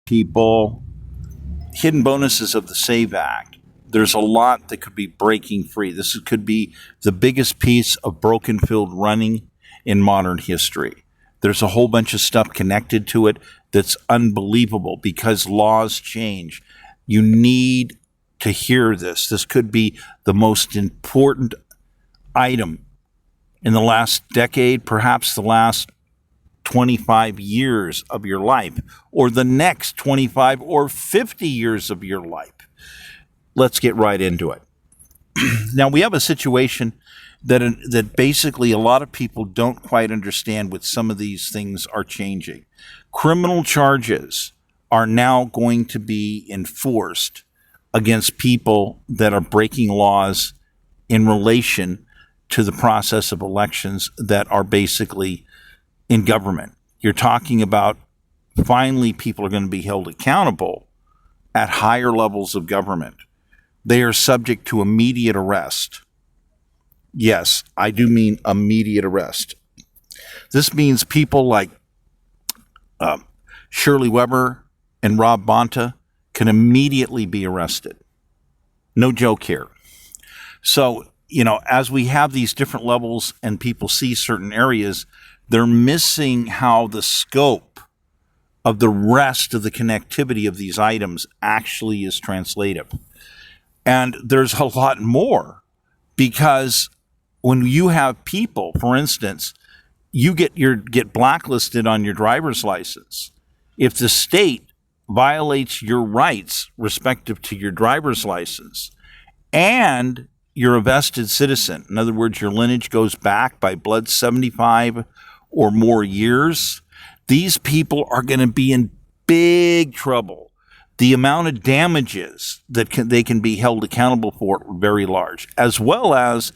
people, hidden bonuses of the SAVE Act. There's a lot that could be breaking free. This could be the biggest piece of broken field running in modern history. There's a whole bunch of stuff connected to it that's unbelievable because laws change. You need to hear this. This could be the most important item in the last decade, perhaps the last 25 years of your life, or the next 25 or 50 years of your life. Let's get right into it. Now, we have a situation that basically a lot of people don't quite understand what some of these things are changing. Criminal charges are now going to be enforced against people that are breaking laws in relation to the process of elections that are basically in government. You're talking about finally people are going to be held accountable at higher levels of government. They are subject to immediate arrest. Yes, I do mean immediate arrest. This means people like Shirley Weber and Rob Bonta can immediately be arrested. No joke here. So, as we have these different levels and people see certain areas, they're missing how the scope of the rest of the connectivity of these items actually is translative. And there's a lot more, because when you have people, for instance, you get blacklisted on your driver's license. If the state violates your rights respective to your driver's license and you're a vested citizen, in other words, your lineage goes back by blood 75 or more years, these people are going to be in big trouble. The amount of damages that they can be held accountable for are very large, as well as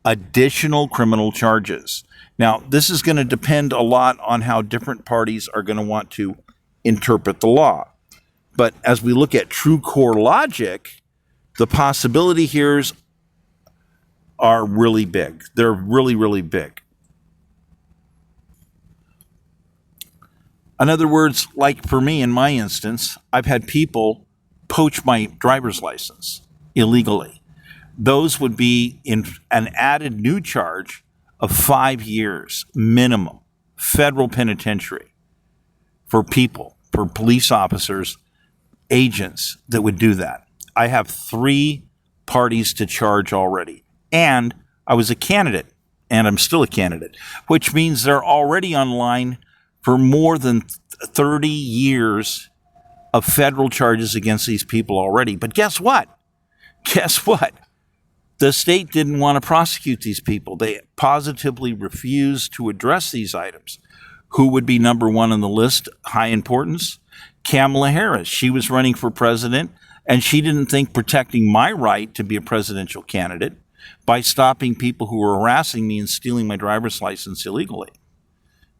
additional criminal charges. Now, this is going to depend a lot on how different parties are going to want to interpret the law. But as we look at true core logic, the possibility here are really big. They're really, really big. In other words, like for me in my instance, I've had people poach my driver's license illegally. Those would be in an added new charge of 5 years minimum federal penitentiary for people, for police officers, agents that would do that. I have 3 parties to charge already. And I was a candidate, and I'm still a candidate, which means they're already online for more than 30 years of federal charges against these people already. But guess what? The state didn't want to prosecute these people. They positively refused to address these items. Who would be number one on the list, high importance? Kamala Harris. She was running for president, and she didn't think protecting my right to be a presidential candidate by stopping people who were harassing me and stealing my driver's license illegally.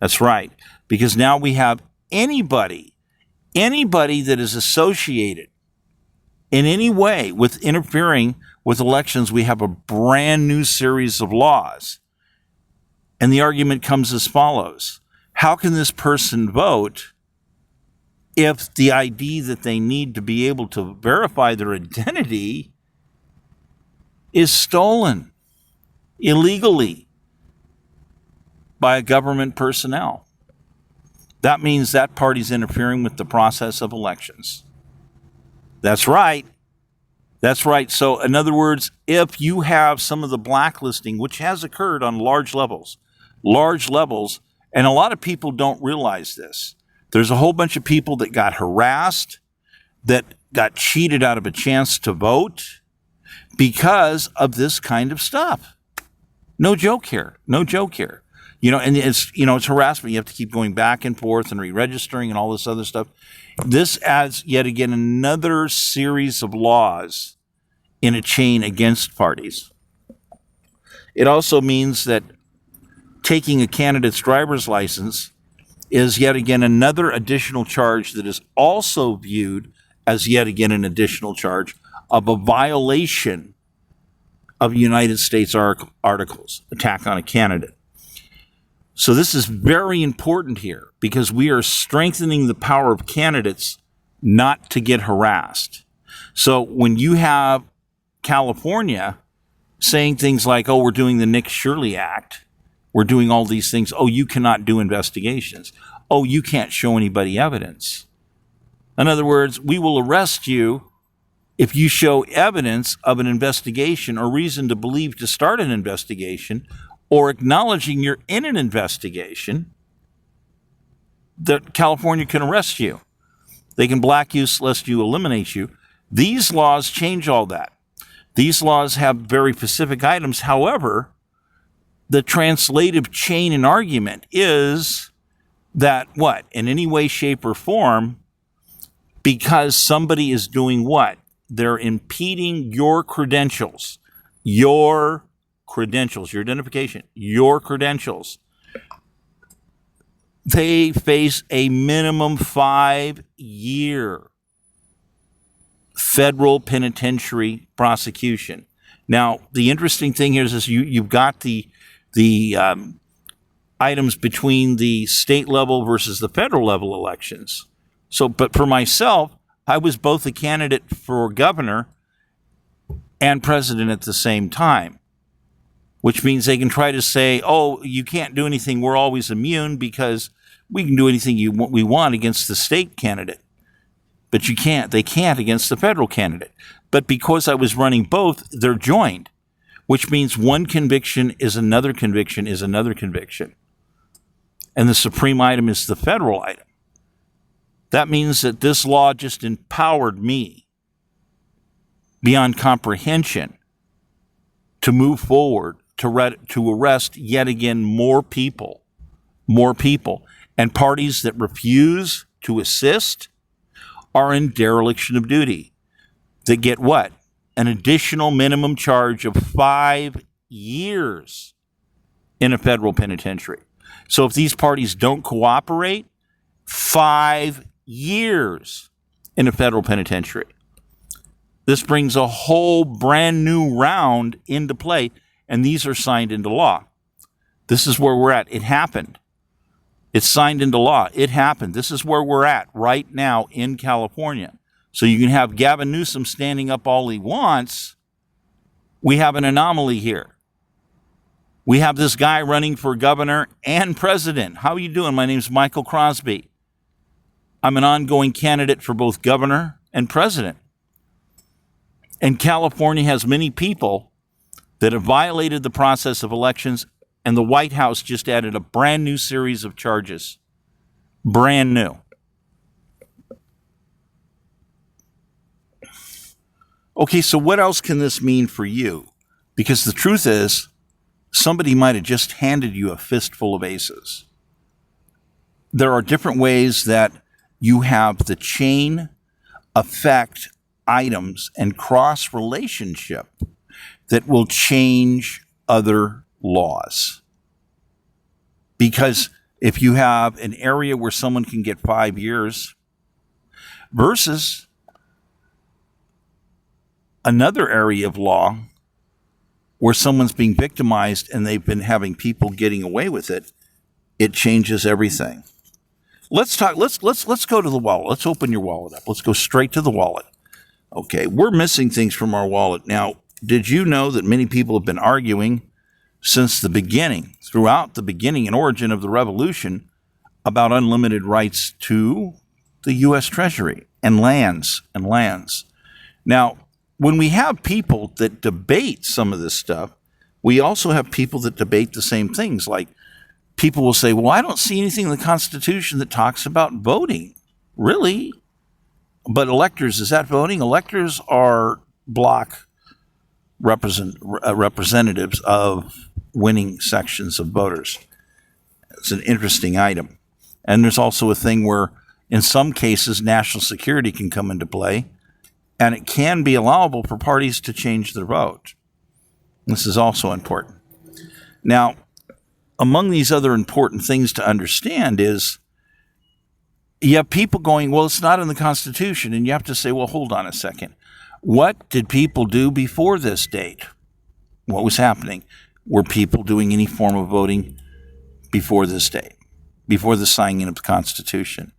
That's right, because now we have anybody that is associated in any way with interfering with elections, we have a brand new series of laws. And the argument comes as follows. How can this person vote if the ID that they need to be able to verify their identity is stolen illegally by a government personnel? That means that party's interfering with the process of elections. That's right. So in other words, if you have some of the blacklisting, which has occurred on large levels, and a lot of people don't realize this. There's a whole bunch of people that got harassed, that got cheated out of a chance to vote because of this kind of stuff. No joke here. And it's harassment. You have to keep going back and forth and re-registering and all this other stuff. This adds yet again another series of laws in a chain against parties. It also means that taking a candidate's driver's license is yet again another additional charge that is also viewed as yet again an additional charge of a violation of United States articles, attack on a candidate. So this is very important here because we are strengthening the power of candidates not to get harassed. So when you have California saying things like, oh, we're doing the Nick Shirley Act, we're doing all these things, oh, you cannot do investigations, oh, you can't show anybody evidence. In other words, we will arrest you if you show evidence of an investigation or reason to believe to start an investigation or acknowledging you're in an investigation, that California can arrest you. They can blacklist you, eliminate you. These laws change all that. These laws have very specific items. However, the translative chain in argument is that what? In any way, shape, or form, because somebody is doing what? They're impeding your credentials, your identification, your credentials. They face a minimum 5-year federal penitentiary prosecution. Now, the interesting thing here is you've got the items between the state level versus the federal level elections. So, but for myself, I was both a candidate for governor and president at the same time, which means they can try to say, oh, you can't do anything, we're always immune because we can do anything we want against the state candidate. But you can't. They can't against the federal candidate. But because I was running both, they're joined, which means one conviction is another conviction is another conviction. And the supreme item is the federal item. That means that this law just empowered me beyond comprehension to move forward, to arrest yet again more people. And parties that refuse to assist are in dereliction of duty. They get what? An additional minimum charge of 5 years in a federal penitentiary. So if these parties don't cooperate, 5 years in a federal penitentiary. This brings a whole brand new round into play, and these are signed into law. This is where we're at. It happened. It's signed into law. It happened. This is where we're at right now in California. So you can have Gavin Newsom standing up all he wants. We have an anomaly here. We have this guy running for governor and president. How are you doing? My name's Michael Crosby. I'm an ongoing candidate for both governor and president. And California has many people that have violated the process of elections, and the White House just added a brand new series of charges. Brand new. Okay, so what else can this mean for you? Because the truth is, somebody might have just handed you a fistful of aces. There are different ways that you have the chain effect items and cross relationship that will change other laws. Because if you have an area where someone can get 5 years versus another area of law where someone's being victimized and they've been having people getting away with it, it changes everything. Let's go to the wallet. Let's open your wallet up. Let's go straight to the wallet. Okay, we're missing things from our wallet. Now, did you know that many people have been arguing since the beginning, throughout the beginning and origin of the revolution, about unlimited rights to the U.S. Treasury and lands? Now, when we have people that debate some of this stuff, we also have people that debate the same things. Like, people will say, well, I don't see anything in the Constitution that talks about voting. Really? But electors, is that voting? Electors are block representatives of winning sections of voters. It's an interesting item. And there's also a thing where, in some cases, national security can come into play, and it can be allowable for parties to change their vote. This is also important. Now, among these other important things to understand is you have people going, well, it's not in the Constitution, and you have to say, well, hold on a second. What did people do before this date? What was happening? Were people doing any form of voting before this date, before the signing of the Constitution?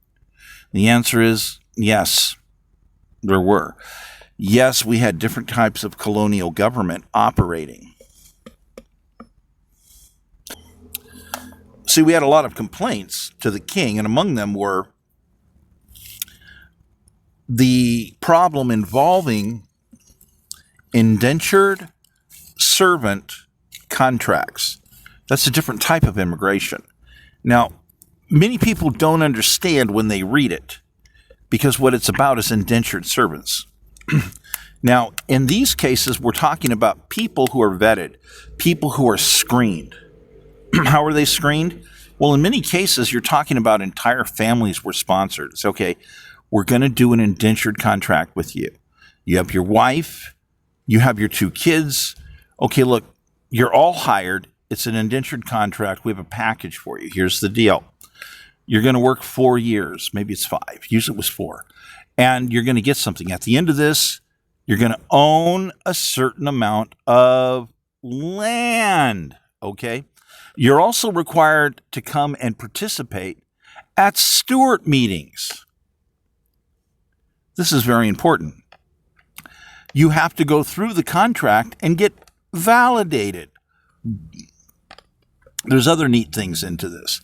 The answer is Yes, there were. Yes, we had different types of colonial government operating. See, we had a lot of complaints to the king, and among them were the problem involving indentured servant contracts. That's a different type of immigration. Now, many people don't understand when they read it because what it's about is indentured servants. Now, in these cases, we're talking about people who are vetted, people who are screened. How are they screened? Well, in many cases, you're talking about entire families were sponsored. It's okay, we're going to do an indentured contract with you. You have your wife, you have your 2 kids. Okay, look, you're all hired. It's an indentured contract. We have a package for you. Here's the deal. You're going to work 4 years. Maybe it's 5. Usually it was 4. And you're going to get something. At the end of this, you're going to own a certain amount of land. Okay? You're also required to come and participate at steward meetings. This is very important. You have to go through the contract and get validated. There's other neat things into this.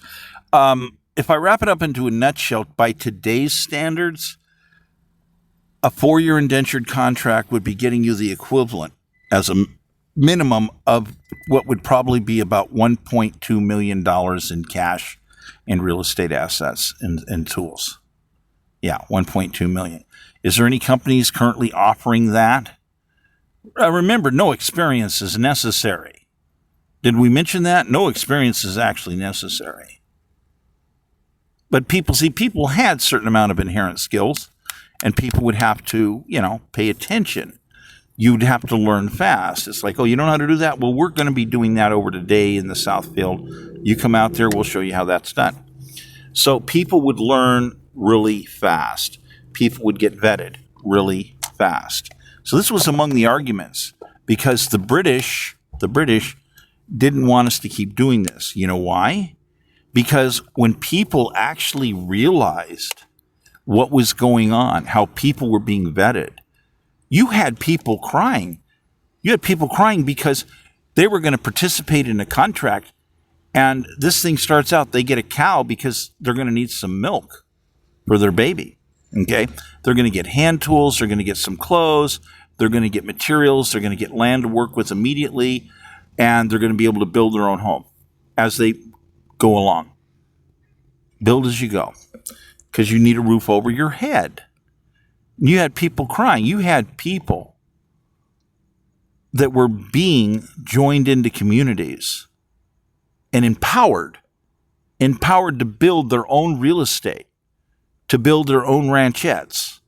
If I wrap it up into a nutshell, by today's standards, a 4-year indentured contract would be getting you the equivalent as a minimum of what would probably be about $1.2 million in cash and real estate assets and tools. Yeah, $1.2 million. Is there any companies currently offering that? Remember, no experience is necessary. Did we mention that? No experience is actually necessary. But people had a certain amount of inherent skills, and people would have to, pay attention. You'd have to learn fast. It's like, oh, you don't know how to do that? Well, we're going to be doing that over today in the Southfield. You come out there, we'll show you how that's done. So people would learn really fast. People would get vetted really fast. So this was among the arguments because the British didn't want us to keep doing this. You know why? Because when people actually realized what was going on, how people were being vetted, you had people crying. You had people crying because they were going to participate in a contract, and this thing starts out, they get a cow because they're going to need some milk for their baby. Okay? They're going to get hand tools, they're going to get some clothes, they're going to get materials, they're going to get land to work with immediately, and they're going to be able to build their own home as they go along. Build as you go, because you need a roof over your head. You had people crying. You had people that were being joined into communities and empowered to build their own real estate, to build their own ranchettes.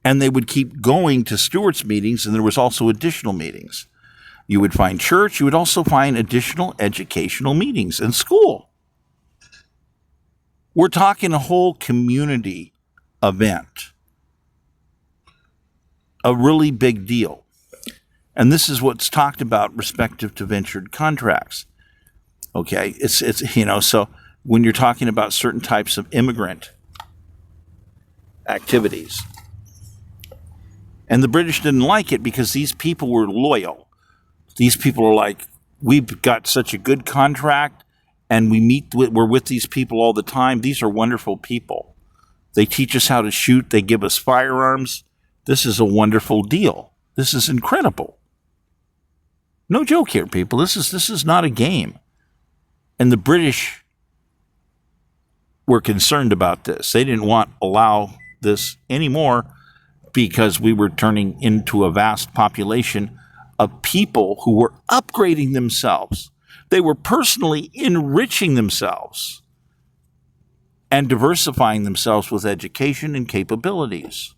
And they would keep going to stewards meetings, and there was also additional meetings. You would find church. You would also find additional educational meetings and school. We're talking a whole community event. A really big deal. And this is what's talked about respective to ventured contracts. Okay, it's so when you're talking about certain types of immigrant activities. And the British didn't like it because these people were loyal. These people are like, we've got such a good contract, and we're with these people all the time. These are wonderful people. They teach us how to shoot. They give us firearms. This is a wonderful deal. This is incredible. No joke here, people. This is not a game. And the British were concerned about this. They didn't allow this anymore because we were turning into a vast population of people who were upgrading themselves. They were personally enriching themselves and diversifying themselves with education and capabilities,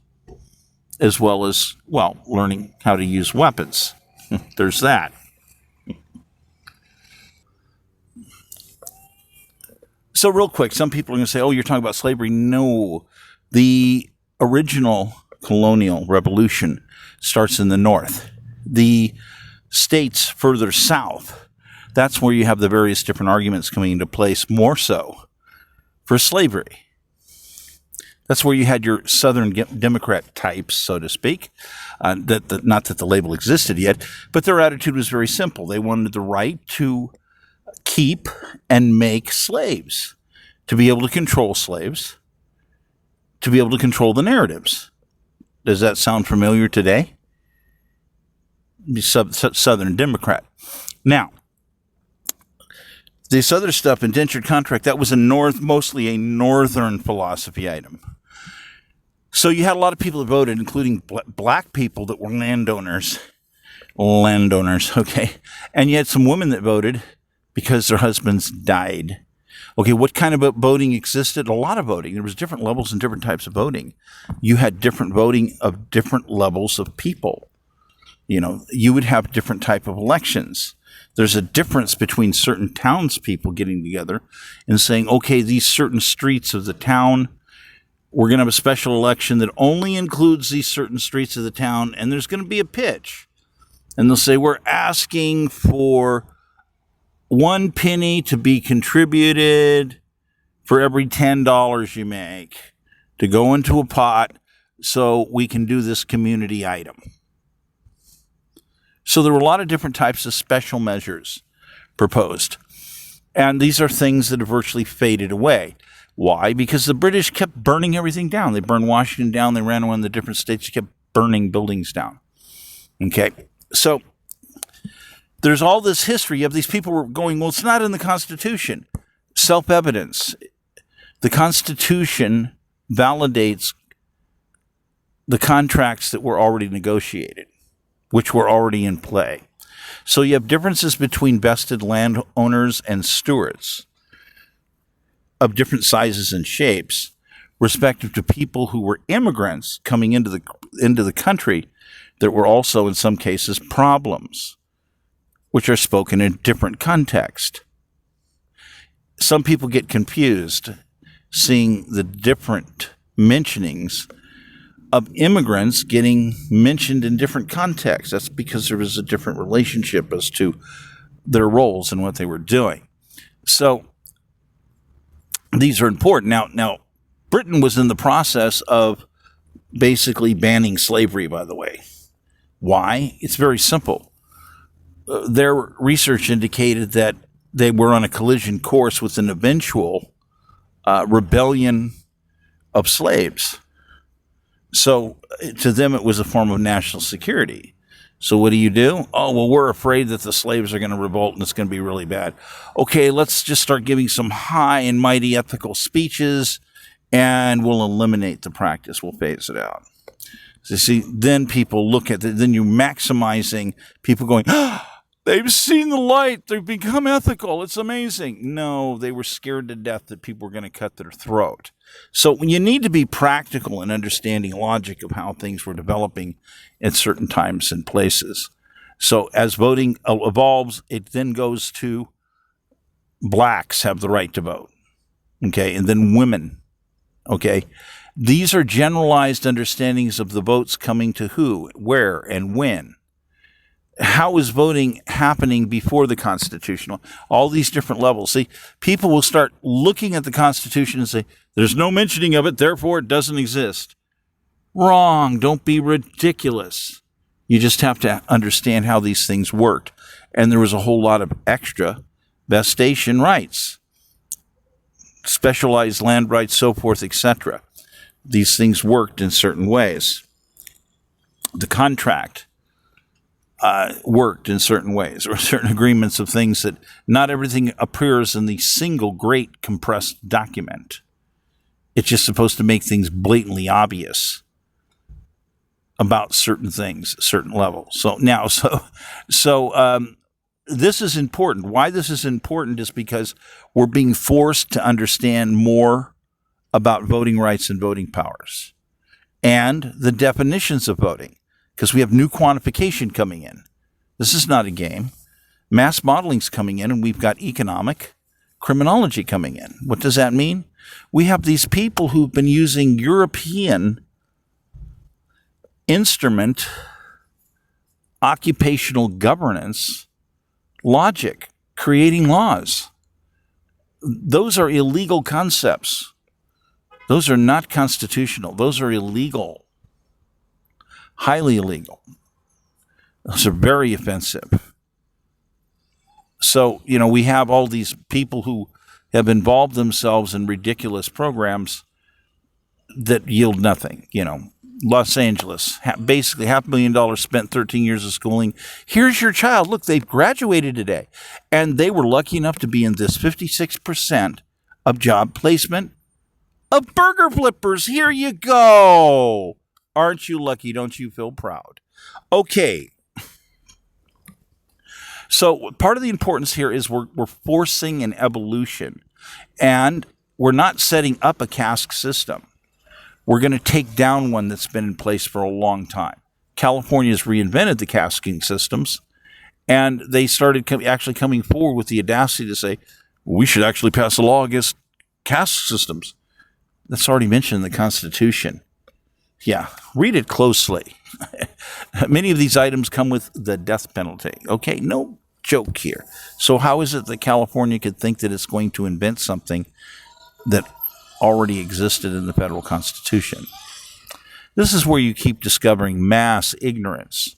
as well as, learning how to use weapons. There's that. So real quick, some people are going to say, oh, you're talking about slavery. No, the original colonial revolution starts in the north. The states further south, that's where you have the various different arguments coming into place, more so for slavery. That's where you had your Southern Democrat types, so to speak. Not that the label existed yet, but their attitude was very simple. They wanted the right to keep and make slaves, to be able to control slaves, to be able to control the narratives. Does that sound familiar today? Southern Democrat. Now, this other stuff, indentured contract, that was mostly a Northern philosophy item. So you had a lot of people that voted, including black people that were landowners, okay? And you had some women that voted because their husbands died. Okay, what kind of voting existed? A lot of voting. There was different levels and different types of voting. You had different voting of different levels of people. You would have different type of elections. There's a difference between certain townspeople getting together and saying, okay, these certain streets of the town, we're going to have a special election that only includes these certain streets of the town, and there's going to be a pitch. And they'll say, we're asking for 1 penny to be contributed for every $10 you make to go into a pot so we can do this community item. So there were a lot of different types of special measures proposed. And these are things that have virtually faded away. Why? Because the British kept burning everything down. They burned Washington down. They ran around the different states. They kept burning buildings down. Okay? So there's all this history of these people were going, well, it's not in the Constitution. Self-evidence. The Constitution validates the contracts that were already negotiated, which were already in play. So you have differences between vested landowners and stewards of different sizes and shapes, respective to people who were immigrants coming into the country that were also, in some cases, problems, which are spoken in different context. Some people get confused seeing the different mentionings of immigrants getting mentioned in different contexts. That's because there was a different relationship as to their roles and what they were doing. So these are important. Now, Britain was in the process of basically banning slavery, by the way. Why? It's very simple. Their research indicated that they were on a collision course with an eventual rebellion of slaves. So to them, it was a form of national security. So what do? Oh, well, we're afraid that the slaves are going to revolt and it's going to be really bad. Okay, let's just start giving some high and mighty ethical speeches and we'll eliminate the practice. We'll phase it out. So you see, then people look at it, then you're maximizing people going, they've seen the light. They've become ethical. It's amazing. No, they were scared to death that people were going to cut their throat. So you need to be practical in understanding logic of how things were developing at certain times and places. So as voting evolves, it then goes to blacks have the right to vote. Okay, and then women. Okay, these are generalized understandings of the votes coming to who, where, and when. How is voting happening before the Constitution? All these different levels. See, people will start looking at the Constitution and say, there's no mentioning of it, therefore it doesn't exist. Wrong. Don't be ridiculous. You just have to understand how these things worked. And there was a whole lot of extra vestation rights, specialized land rights, so forth, etc. These things worked in certain ways. The contract worked in certain ways, or certain agreements of things that not everything appears in the single great compressed document. It's just supposed to make things blatantly obvious about certain things, certain levels. So this is important. Why this is important is because we're being forced to understand more about voting rights and voting powers and the definitions of voting, because we have new quantification coming in. This is not a game. Mass modeling's coming in, and we've got economic criminology coming in. What does that mean? We have these people who've been using European instrument occupational governance logic, creating laws. Those are illegal concepts. Those are not constitutional. Those are illegal, highly illegal. Those are very offensive. So, we have all these people who have involved themselves in ridiculous programs that yield nothing. Los Angeles, basically $500,000 spent, 13 years of schooling. Here's your child. Look, they've graduated today. And they were lucky enough to be in this 56% of job placement of burger flippers. Here you go. Aren't you lucky? Don't you feel proud? Okay. So part of the importance here is we're forcing an evolution, and we're not setting up a caste system. We're going to take down one that's been in place for a long time. California's reinvented the casting systems, and they started actually coming forward with the audacity to say, we should actually pass a law against caste systems. That's already mentioned in the Constitution. Yeah, read it closely. Many of these items come with the death penalty. Okay, no joke here. So how is it that California could think that it's going to invent something that already existed in the federal Constitution? This is where you keep discovering mass ignorance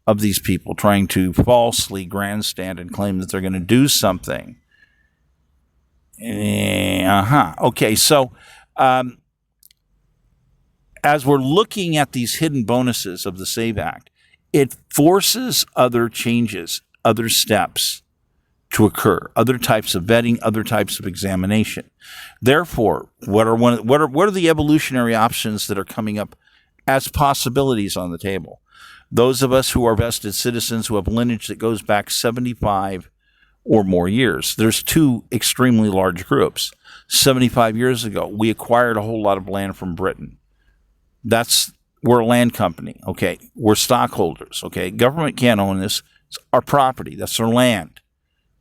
of these people trying to falsely grandstand and claim that they're going to do something. Okay, so as we're looking at these hidden bonuses of the SAVE Act, it forces other changes, other steps to occur, other types of vetting, other types of examination. Therefore, what are the evolutionary options that are coming up as possibilities on the table? Those of us who are vested citizens who have lineage that goes back 75 or more years. There's two extremely large groups. 75 years ago, we acquired a whole lot of land from Britain. We're a land company, okay? We're stockholders, okay? Government can't own this. It's our property. That's our land.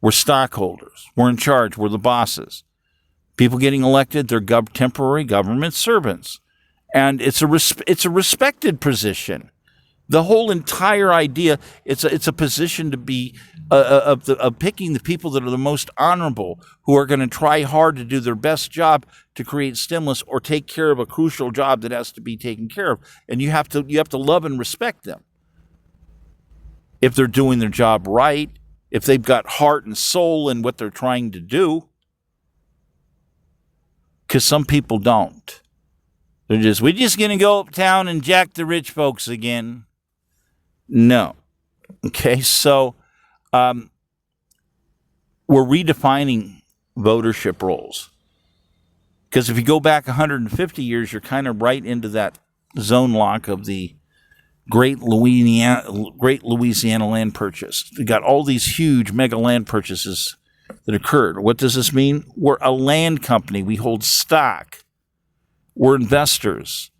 We're stockholders. We're in charge. We're the bosses. People getting elected, they're temporary government servants. And it's a respected position. The whole entire idea, it's a position to be of picking the people that are the most honorable, who are going to try hard to do their best job to create stimulus or take care of a crucial job that has to be taken care of. And you have to love and respect them. If they're doing their job right, if they've got heart and soul in what they're trying to do, because some people don't. We're just going to go uptown and jack the rich folks again. No. Okay, so we're redefining votership roles. Because if you go back 150 years, you're kind of right into that zone lock of the Great Louisiana land purchase. We got all these huge mega land purchases that occurred. What does this mean? We're a land company. We hold stock. We're investors.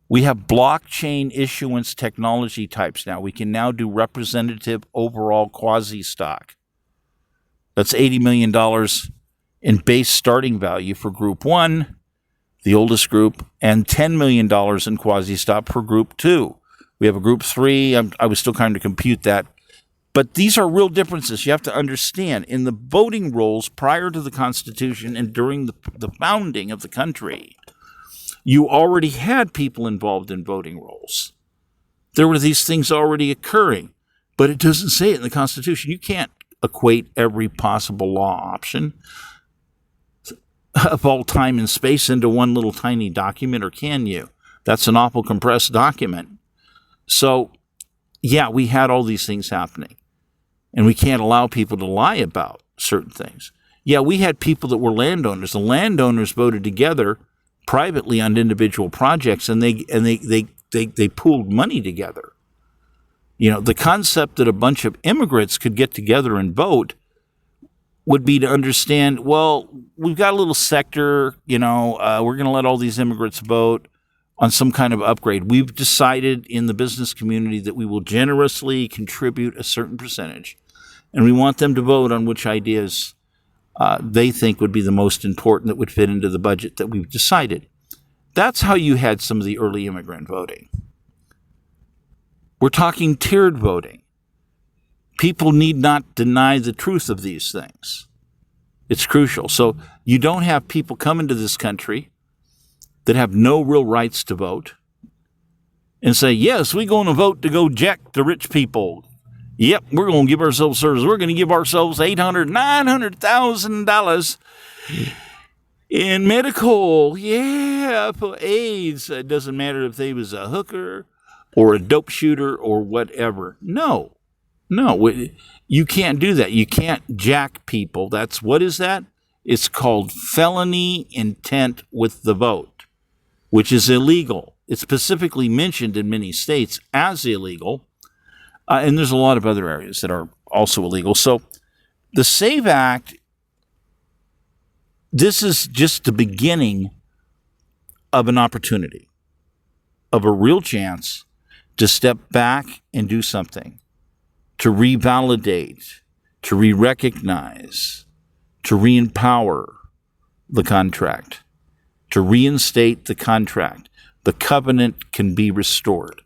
We have blockchain issuance technology types now. We can now do representative overall quasi stock. That's $80 million in base starting value for Group 1, the oldest group, and $10 million in quasi stock for Group 2. We have a Group 3. I was still trying to compute that. But these are real differences. You have to understand, in the voting rolls prior to the Constitution and during the founding of the country, you already had people involved in voting rolls. There were these things already occurring, but it doesn't say it in the Constitution. You can't equate every possible law option of all time and space into one little tiny document, or can you? That's an awful compressed document. So, yeah, we had all these things happening, and we can't allow people to lie about certain things. Yeah, we had people that were landowners. The landowners voted together privately on individual projects, and they pooled money together. You know, the concept that a bunch of immigrants could get together and vote would be to understand, well, we've got a little sector, we're going to let all these immigrants vote on some kind of upgrade. We've decided in the business community that we will generously contribute a certain percentage, and we want them to vote on which ideas they think would be the most important that would fit into the budget that we've decided. That's how you had some of the early immigrant voting. We're talking tiered voting. People need not deny the truth of these things. It's crucial. So you don't have people come into this country that have no real rights to vote and say, yes, we're going to vote to go jack the rich people. Yep, we're going to give ourselves service. We're going to give ourselves $800,000, $900,000 in medical. Yeah, for AIDS. It doesn't matter if they was a hooker or a dope shooter or whatever. No, you can't do that. You can't jack people. What is that? It's called felony intent with the vote, which is illegal. It's specifically mentioned in many states as illegal, and there's a lot of other areas that are also illegal. So the SAVE Act, this is just the beginning of an opportunity, of a real chance to step back and do something, to revalidate, to re-recognize, to re-empower the contract, to reinstate the contract. The covenant can be restored.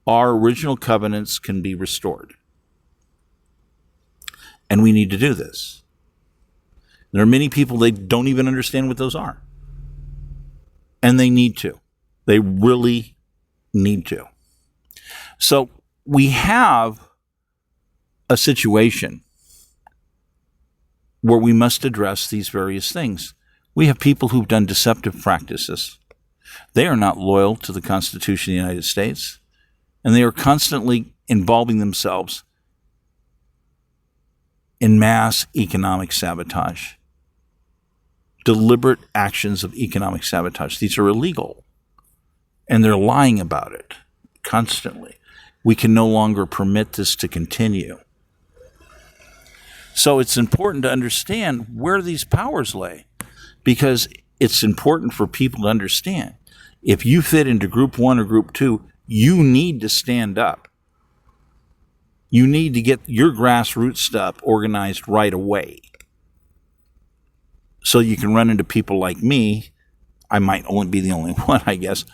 Our original covenants can be restored. And we need to do this. There are many people, they don't even understand what those are. And they need to. They really need to. So we have a situation where we must address these various things. We have people who've done deceptive practices. They are not loyal to the Constitution of the United States, and they are constantly involving themselves in mass economic sabotage, deliberate actions of economic sabotage. These are illegal, and they're lying about it constantly. We can no longer permit this to continue. So it's important to understand where these powers lay, because it's important for people to understand. If you fit into group 1 or group 2, you need to stand up. You need to get your grassroots stuff organized right away. So you can run into people like me, I might only be the only one, I guess,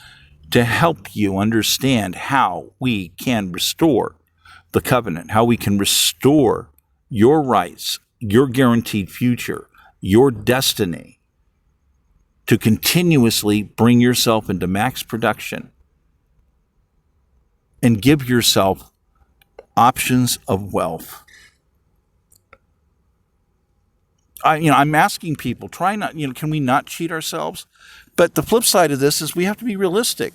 to help you understand how we can restore the covenant, how we can restore your rights, your guaranteed future, your destiny, to continuously bring yourself into max production and give yourself options of wealth. I'm asking people, try not, can we not cheat ourselves? But the flip side of this is we have to be realistic.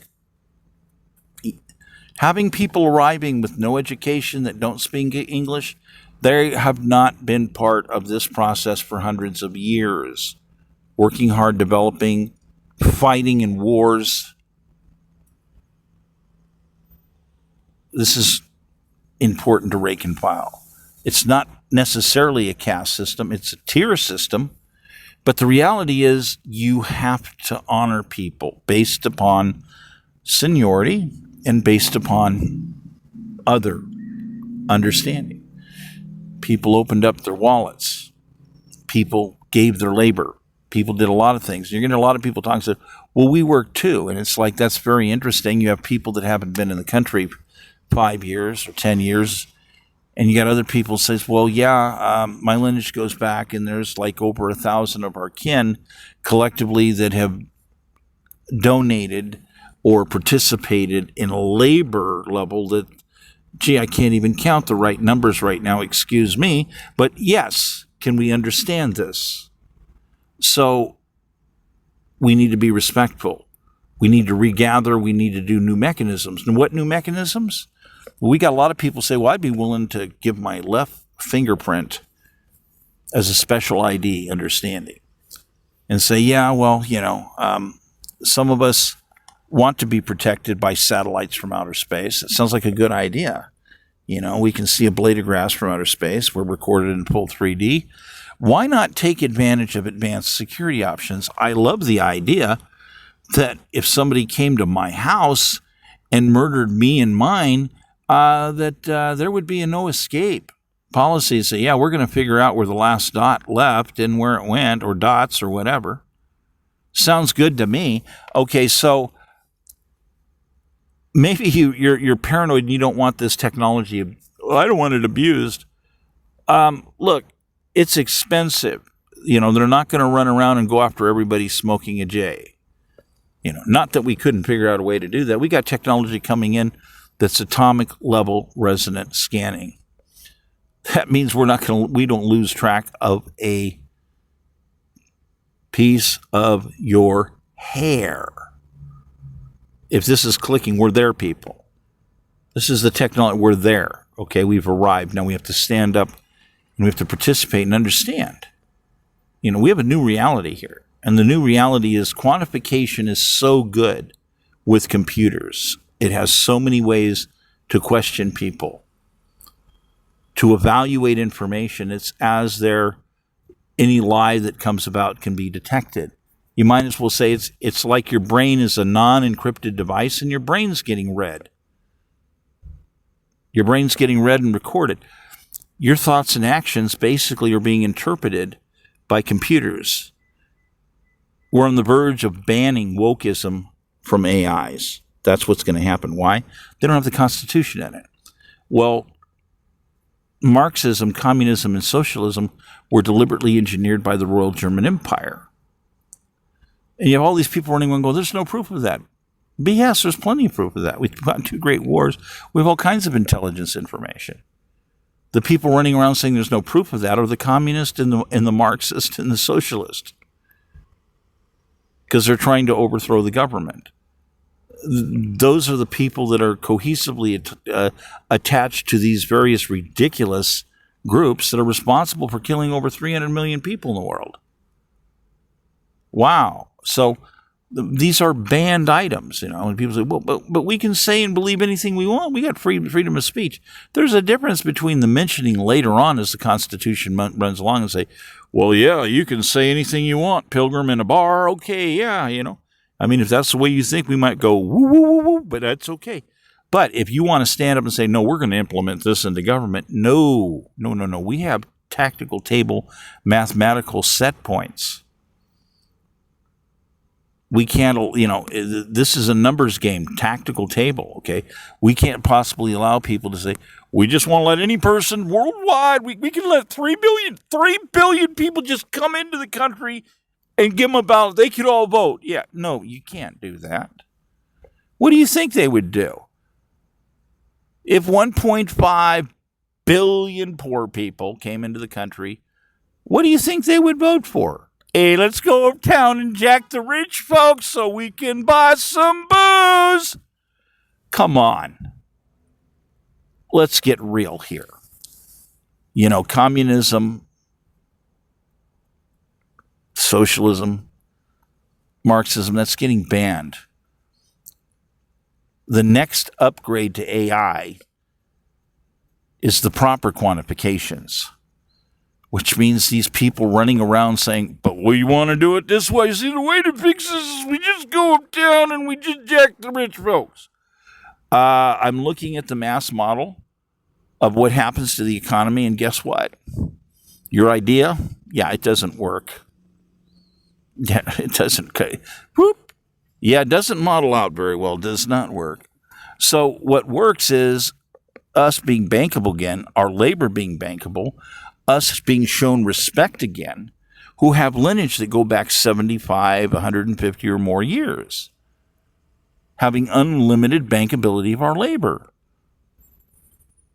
Having people arriving with no education that don't speak English, they have not been part of this process for hundreds of years. Working hard, developing, fighting in wars. This is important to rake and file. It's not necessarily a caste system, it's a tier system, but the reality is you have to honor people based upon seniority and based upon other understanding. People opened up their wallets. People gave their labor. People did a lot of things. You're getting a lot of people talking, say, well, we work too. And it's like, that's very interesting. You have people that haven't been in the country 5 years or 10 years. And you got other people say, well, yeah, my lineage goes back, and there's like over 1,000 of our kin collectively that have donated or participated in a labor level that, gee, I can't even count the right numbers right now, excuse me. But yes, can we understand this? So we need to be respectful. We need to regather. We need to do new mechanisms. And what new mechanisms? Well, we got a lot of people say, well, I'd be willing to give my left fingerprint as a special ID understanding. And say, yeah, well, some of us want to be protected by satellites from outer space. It sounds like a good idea. We can see a blade of grass from outer space. We're recorded in full 3D. Why not take advantage of advanced security options? I love the idea that if somebody came to my house and murdered me and mine, that there would be a no escape policy. Say, yeah, we're going to figure out where the last dot left and where it went, or dots or whatever. Sounds good to me. Okay, so maybe you're paranoid and you don't want this technology. Well, I don't want it abused. Look, it's expensive. They're not going to run around and go after everybody smoking a J. Not that we couldn't figure out a way to do that. We got technology coming in that's atomic level resonant scanning. That means we don't lose track of a piece of your hair. If this is clicking, we're there, people. This is the technology. We're there. Okay, we've arrived. Now we have to stand up and we have to participate and understand. We have a new reality here. And the new reality is quantification is so good with computers. It has so many ways to question people, to evaluate information. It's as there any lie that comes about can be detected. You might as well say it's like your brain is a non-encrypted device and your brain's getting read. Your brain's getting read and recorded. Your thoughts and actions basically are being interpreted by computers. We're on the verge of banning wokeism from AIs. That's what's going to happen. Why? They don't have the Constitution in it. Well, Marxism, communism, and socialism were deliberately engineered by the Royal German Empire. And you have all these people running around going, there's no proof of that. BS, there's plenty of proof of that. We've gotten 2 great wars. We have all kinds of intelligence information. The people running around saying there's no proof of that are the communist and the Marxist and the socialist, because they're trying to overthrow the government. Those are the people that are cohesively attached to these various ridiculous groups that are responsible for killing over 300 million people in the world. Wow. So these are banned items, and people say, well, but we can say and believe anything we want. We got freedom of speech. There's a difference between the mentioning later on as the Constitution runs along and say, well, yeah, you can say anything you want, Pilgrim, in a bar. Okay, yeah, I mean, if that's the way you think, we might go, woo, woo, woo, woo, but that's okay. But if you want to stand up and say, no, we're going to implement this into government, no. We have tactical table mathematical set points. We can't, this is a numbers game, tactical table, okay? We can't possibly allow people to say, we just want to let any person worldwide, we can let 3 billion people just come into the country and give them a ballot. They could all vote. Yeah, no, you can't do that. What do you think they would do? If 1.5 billion poor people came into the country, what do you think they would vote for? Hey, let's go uptown and jack the rich folks so we can buy some booze. Come on. Let's get real here. Communism, socialism, Marxism, that's getting banned. The next upgrade to AI is the proper quantifications, which means these people running around saying, but we want to do it this way. See, the way to fix this is we just go uptown and we just jack the rich folks. I'm looking at the mass model of what happens to the economy, and guess what? Your idea, it doesn't work. Yeah, it doesn't. Whoop. Yeah, it doesn't model out very well. It does not work. So what works is us being bankable again, our labor being bankable, us being shown respect again, who have lineage that go back 75, 150 or more years, having unlimited bankability of our labor.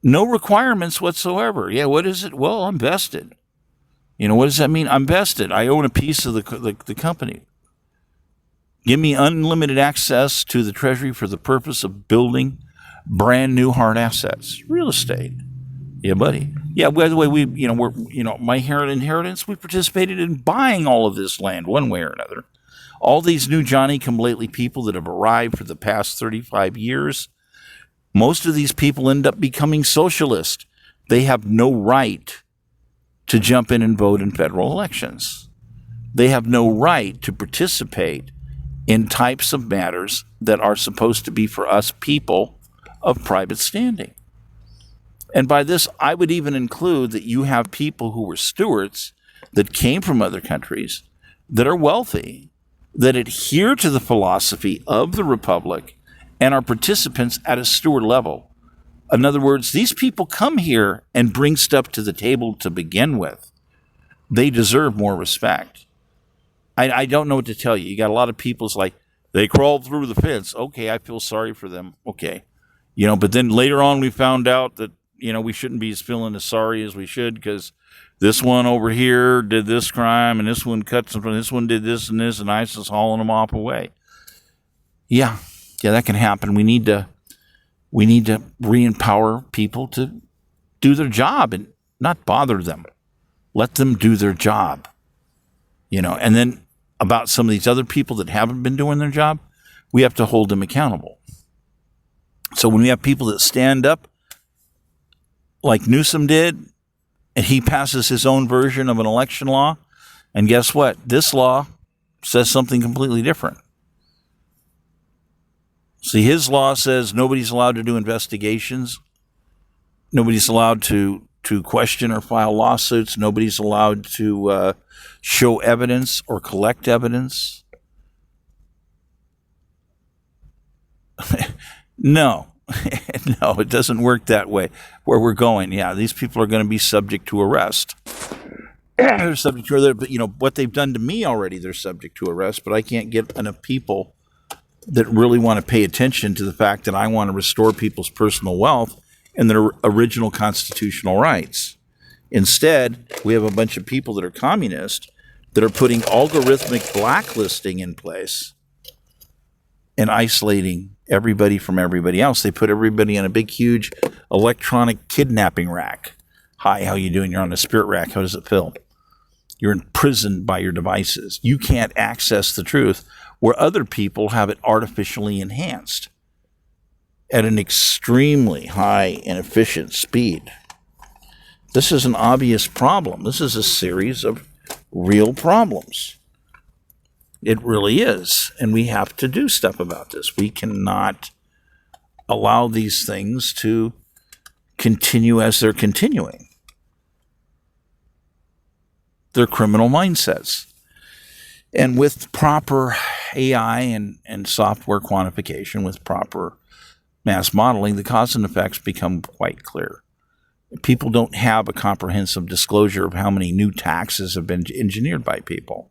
No requirements whatsoever. Yeah, what is it? Well, I'm vested. What does that mean? I'm vested. I own a piece of the company. Give me unlimited access to the Treasury for the purpose of building brand new hard assets. Real estate. Yeah, buddy. Yeah, by the way, my inheritance, we participated in buying all of this land one way or another. All these new Johnny-come-lately people that have arrived for the past 35 years, most of these people end up becoming socialist. They have no right to jump in and vote in federal elections. They have no right to participate in types of matters that are supposed to be for us people of private standing. And by this, I would even include that you have people who were stewards that came from other countries that are wealthy, that adhere to the philosophy of the Republic and are participants at a steward level. In other words, these people come here and bring stuff to the table to begin with. They deserve more respect. I don't know what to tell you. You got a lot of people's like, They crawled through the fence. Okay, I feel sorry for them. Okay. But then later on we found out that, we shouldn't be feeling as sorry as we should because this one over here did this crime and this one cut something, this one did this, and ISIS hauling them off away. Yeah, that can happen. We need to re-empower people to do their job and not bother them. Let them do their job. And then about some of these other people that haven't been doing their job, we have to hold them accountable. So when we have people that stand up like Newsom did, and he passes his own version of an election law, and guess what? This law says something completely different. See, his law says nobody's allowed to do investigations. Nobody's allowed to question or file lawsuits. Nobody's allowed to show evidence or collect evidence. No, it doesn't work that way. Where we're going, these people are going to be subject to arrest. They're subject to, but what they've done to me already, they're subject to arrest. But I can't get enough people that really want to pay attention to the fact that I want to restore people's personal wealth and their original constitutional rights. Instead, we have a bunch of people that are communist that are putting algorithmic blacklisting in place and isolating everybody from everybody else. They put everybody in a big, huge electronic kidnapping rack. Hi, how you doing? You're on a spirit rack. How does it feel? You're imprisoned by your devices. You can't access the truth, where other people have it artificially enhanced at an extremely high and efficient speed. This is an obvious problem. This is a series of real problems. It really is. And we have to do stuff about this. We cannot allow these things to continue as they're continuing. They're criminal mindsets. And with proper AI and software quantification, with proper mass modeling, the cause and effects become quite clear. People don't have a comprehensive disclosure of how many new taxes have been engineered by people.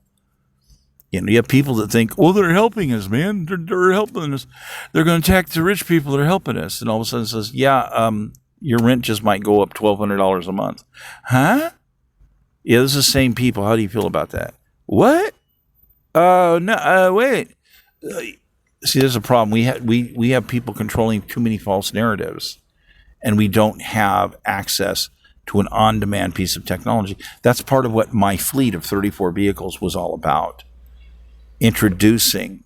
You have people that think, they're helping us, man. They're helping us. They're going to tax the rich people that are helping us. And all of a sudden it says, your rent just might go up $1,200 a month. Huh? Yeah, this is the same people. How do you feel about that? What? Oh, no, wait. See, there's a problem. We have people controlling too many false narratives, and we don't have access to an on-demand piece of technology. That's part of what my fleet of 34 vehicles was all about. Introducing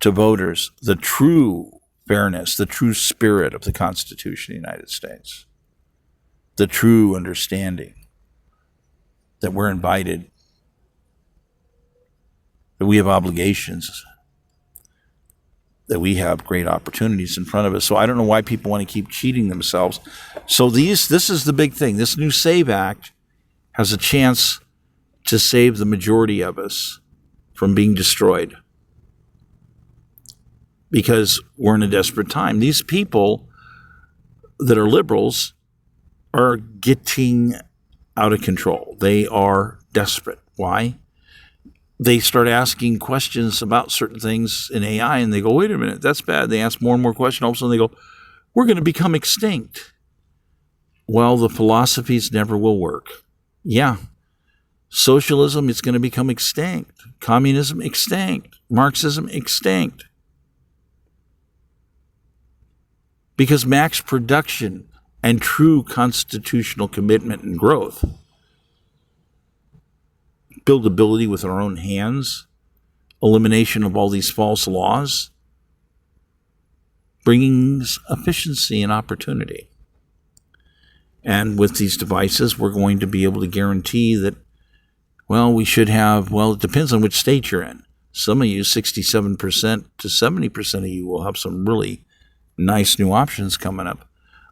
to voters the true fairness, the true spirit of the Constitution of the United States, the true understanding that we're invited, that we have obligations, that we have great opportunities in front of us. So I don't know why people want to keep cheating themselves. So this is the big thing. This new SAVE Act has a chance to save the majority of us from being destroyed, because we're in a desperate time. These people that are liberals are getting out of control. They are desperate. Why? They start asking questions about certain things in AI, and they go, wait a minute, that's bad. They ask more and more questions. All of a sudden they go, we're going to become extinct. Well, the philosophies never will work. Yeah. Socialism is going to become extinct. Communism, extinct. Marxism, extinct. Because max production and true constitutional commitment and growth, buildability with our own hands, elimination of all these false laws, brings efficiency and opportunity. And with these devices, we're going to be able to guarantee that, we should have, it depends on which state you're in. Some of you, 67% to 70% of you, will have some really nice new options coming up.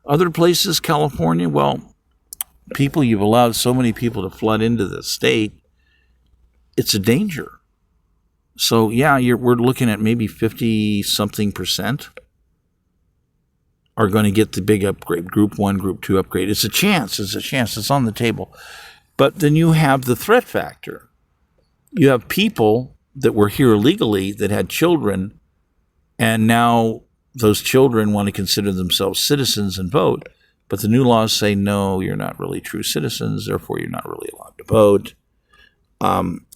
Other places, California, you've allowed so many people to flood into the state, it's a danger. So, we're looking at maybe 50-something% are going to get the big upgrade, Group 1, Group 2 upgrade. It's a chance. It's on the table. But then you have the threat factor. You have people that were here illegally that had children, and now those children want to consider themselves citizens and vote, but the new laws say, no, you're not really true citizens, therefore you're not really allowed to vote. And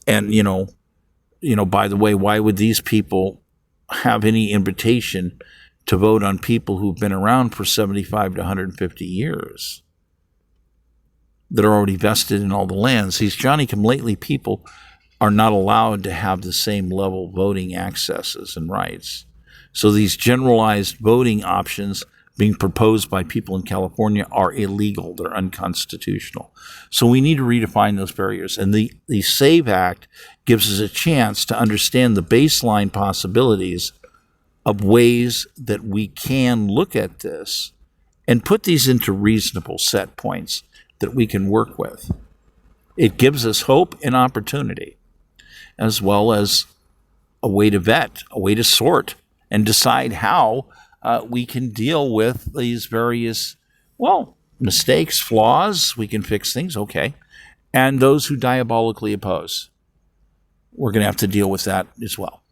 by the way, why would these people have any invitation to vote on people who've been around for 75 to 150 years that are already vested in all the lands? These Johnny-come-lately people are not allowed to have the same level voting accesses and rights. So these generalized voting options being proposed by people in California are illegal. They're unconstitutional. So we need to redefine those barriers. And the SAVE Act gives us a chance to understand the baseline possibilities of ways that we can look at this and put these into reasonable set points that we can work with. It gives us hope and opportunity, as well as a way to vet, a way to sort, and decide how we can deal with these various, mistakes, flaws. We can fix things, okay. And those who diabolically oppose, we're going to have to deal with that as well.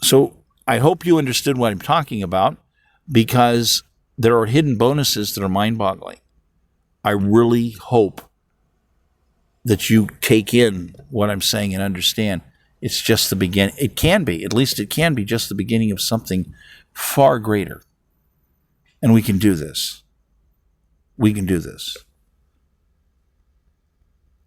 So I hope you understood what I'm talking about, because there are hidden bonuses that are mind-boggling. I really hope that you take in what I'm saying and understand. It's just the beginning. It can be, at least it can be just the beginning of something far greater. And we can do this. We can do this.